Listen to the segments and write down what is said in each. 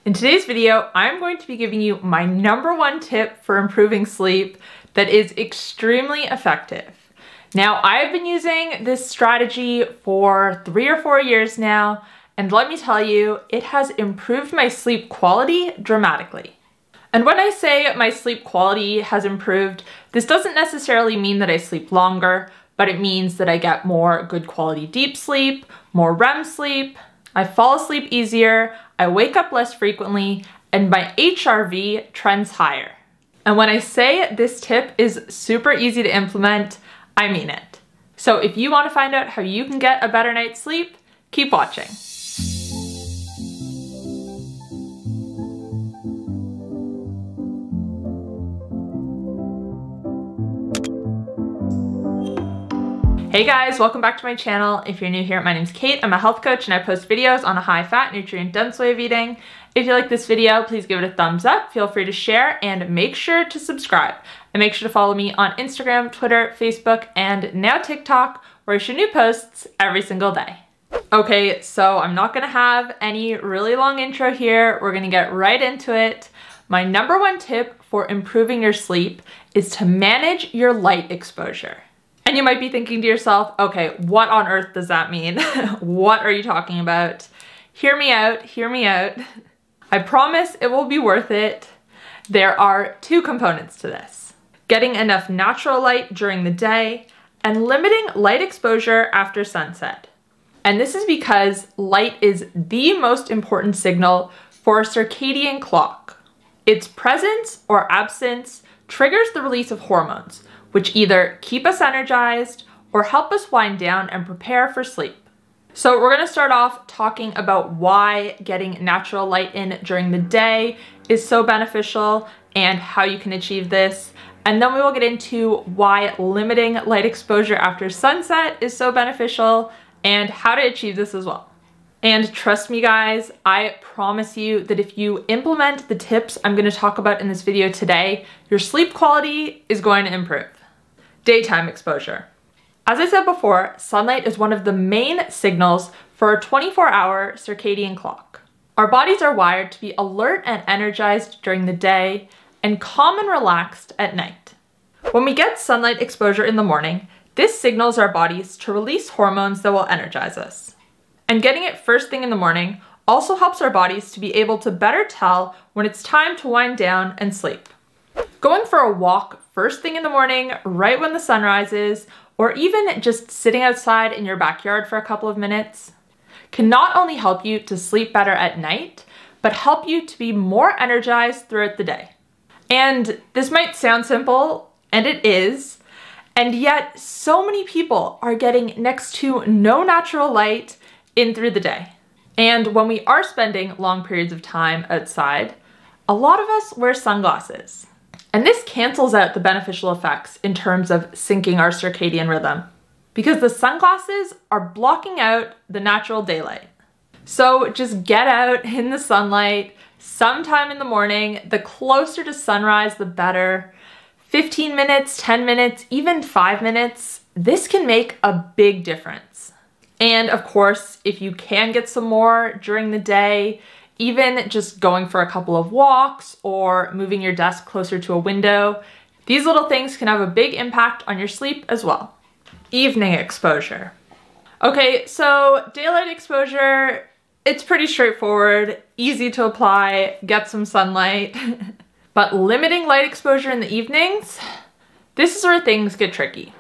In today's video, I'm going to be giving you my #1 tip for improving sleep that is extremely effective. Now, I've been using this strategy for 3 or 4 years now, and let me tell you, it has improved my sleep quality dramatically. And when I say my sleep quality has improved, this doesn't necessarily mean that I sleep longer, but it means that I get more good quality deep sleep, more REM sleep, I fall asleep easier, I wake up less frequently, and my HRV trends higher. And when I say this tip is super easy to implement, I mean it. So if you want to find out how you can get a better night's sleep, keep watching. Hey guys, welcome back to my channel. If you're new here, my name's Kate. I'm a health coach and I post videos on a high-fat, nutrient-dense way of eating. If you like this video, please give it a thumbs up, feel free to share, and make sure to subscribe. And make sure to follow me on Instagram, Twitter, Facebook, and now TikTok, where I share new posts every single day. Okay, so I'm not gonna have any really long intro here. We're gonna get right into it. My #1 tip for improving your sleep is to manage your light exposure. And you might be thinking to yourself, okay, what on earth does that mean? What are you talking about? Hear me out, hear me out. I promise it will be worth it. There are 2 components to this: getting enough natural light during the day and limiting light exposure after sunset. And this is because light is the most important signal for a circadian clock. Its presence or absence triggers the release of hormones, which either keep us energized or help us wind down and prepare for sleep. So we're gonna start off talking about why getting natural light in during the day is so beneficial and how you can achieve this. And then we will get into why limiting light exposure after sunset is so beneficial and how to achieve this as well. And trust me guys, I promise you that if you implement the tips I'm gonna talk about in this video today, your sleep quality is going to improve. Daytime exposure. As I said before, sunlight is one of the main signals for a 24-hour circadian clock. Our bodies are wired to be alert and energized during the day and calm and relaxed at night. When we get sunlight exposure in the morning, this signals our bodies to release hormones that will energize us. And getting it first thing in the morning also helps our bodies to be able to better tell when it's time to wind down and sleep. Going for a walk first thing in the morning, right when the sun rises, or even just sitting outside in your backyard for a couple of minutes, can not only help you to sleep better at night, but help you to be more energized throughout the day. And this might sound simple, and it is, and yet so many people are getting next to no natural light in through the day. And when we are spending long periods of time outside, a lot of us wear sunglasses. And this cancels out the beneficial effects in terms of syncing our circadian rhythm, because the sunglasses are blocking out the natural daylight. So just get out in the sunlight sometime in the morning. The closer to sunrise, the better. 15 minutes, 10 minutes, even 5 minutes, this can make a big difference. And of course, if you can get some more during the day, even just going for a couple of walks or moving your desk closer to a window, these little things can have a big impact on your sleep as well. Evening exposure. Okay, so daylight exposure, it's pretty straightforward, easy to apply, get some sunlight. But limiting light exposure in the evenings, this is where things get tricky,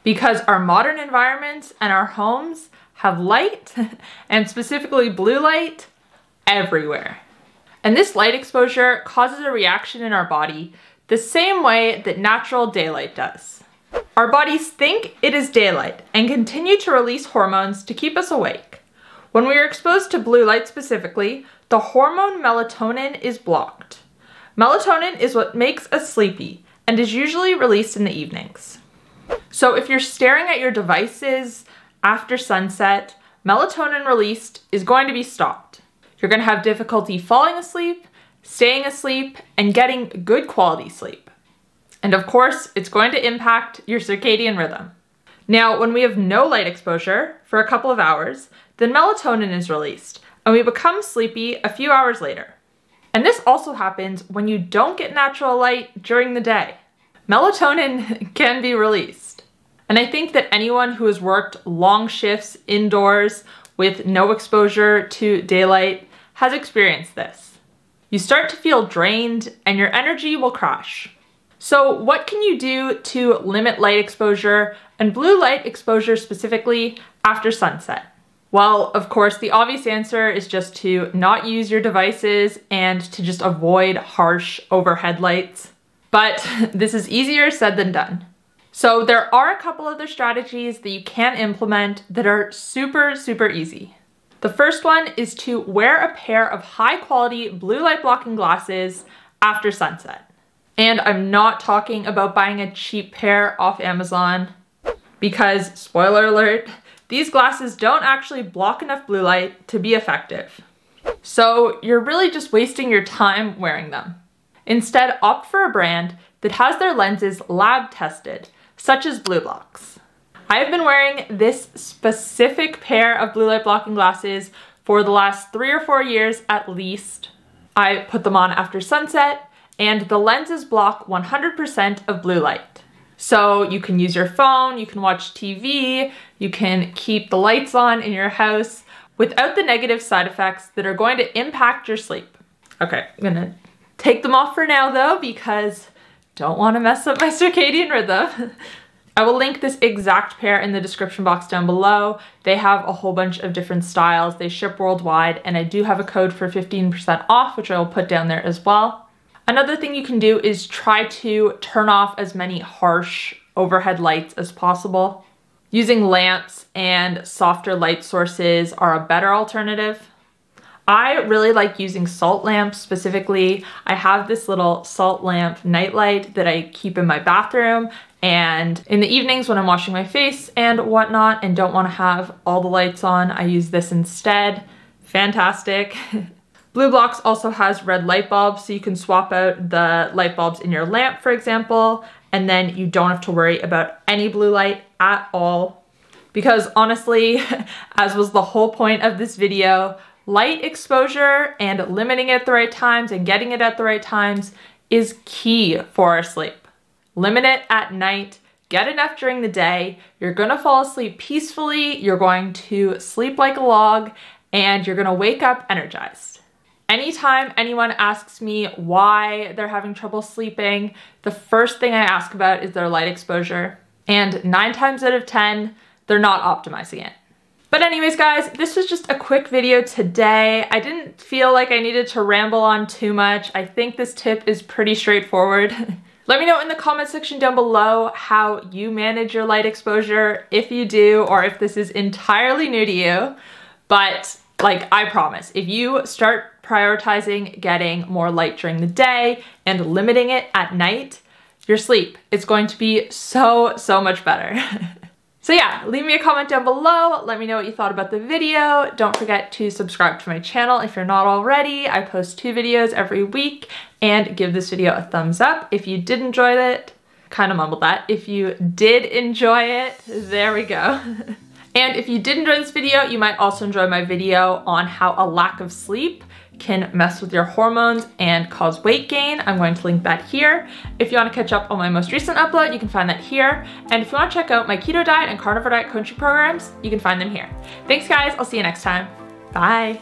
because our modern environments and our homes have light, and specifically blue light, everywhere. And this light exposure causes a reaction in our body the same way that natural daylight does. Our bodies think it is daylight and continue to release hormones to keep us awake. When we are exposed to blue light specifically, the hormone melatonin is blocked. Melatonin is what makes us sleepy and is usually released in the evenings. So if you're staring at your devices after sunset, melatonin released is going to be stopped. You're going to have difficulty falling asleep, staying asleep, and getting good quality sleep. And of course, it's going to impact your circadian rhythm. Now, when we have no light exposure for a couple of hours, then melatonin is released, and we become sleepy a few hours later. also happens when you don't get natural light during the day. Melatonin can be released. And I think that anyone who has worked long shifts indoors with no exposure to daylight has experienced this. You start to feel drained and your energy will crash. So what can you do to limit light exposure and blue light exposure specifically after sunset? Well, of course, the obvious answer is just to not use your devices and to just avoid harsh overhead lights. But this is easier said than done. So there are a couple other strategies that you can implement that are super, super easy. The first one is to wear a pair of high quality blue light blocking glasses after sunset. And I'm not talking about buying a cheap pair off Amazon because, spoiler alert, these glasses don't actually block enough blue light to be effective. So you're really just wasting your time wearing them. Instead, opt for a brand that has their lenses lab tested, such as BlueBlox. I have been wearing this specific pair of blue light blocking glasses for the last 3 or 4 years at least. I put them on after sunset, and the lenses block 100% of blue light. So you can use your phone, you can watch TV, you can keep the lights on in your house without the negative side effects that are going to impact your sleep. Okay, I'm gonna take them off for now though, because don't want to mess up my circadian rhythm. I will link this exact pair in the description box down below. They have a whole bunch of different styles. They ship worldwide, and I do have a code for 15% off, which I will put down there as well. Another thing you can do is try to turn off as many harsh overhead lights as possible. Using lamps and softer light sources are a better alternative. I really like using salt lamps specifically. I have this little salt lamp nightlight that I keep in my bathroom, and in the evenings when I'm washing my face and whatnot and don't want to have all the lights on, I use this instead. Fantastic. BlueBlox also has red light bulbs, so you can swap out the light bulbs in your lamp, for example, and then you don't have to worry about any blue light at all. Because honestly, as was the whole point of this video, light exposure and limiting it at the right times and getting it at the right times is key for our sleep. Limit it at night, get enough during the day, you're gonna fall asleep peacefully, you're going to sleep like a log, and you're gonna wake up energized. Anytime anyone asks me why they're having trouble sleeping, the first thing I ask about is their light exposure. And 9 times out of 10, they're not optimizing it. But anyways, guys, this was just a quick video today. I didn't feel like I needed to ramble on too much. I think this tip is pretty straightforward. Let me know in the comment section down below how you manage your light exposure, if you do, or if this is entirely new to you. But like, I promise, if you start prioritizing getting more light during the day and limiting it at night, your sleep is going to be so much better. So yeah, leave me a comment down below. Let me know what you thought about the video. Don't forget to subscribe to my channel if you're not already. I post 2 videos every week, and give this video a thumbs up if you did enjoy it. Kind of mumbled that. If you did enjoy it, there we go. And if you did enjoy this video, you might also enjoy my video on how a lack of sleep can mess with your hormones and cause weight gain. I'm going to link that here. If you want to catch up on my most recent upload, you can find that here. And if you want to check out my keto diet and carnivore diet coaching programs, you can find them here. Thanks guys, I'll see you next time. Bye.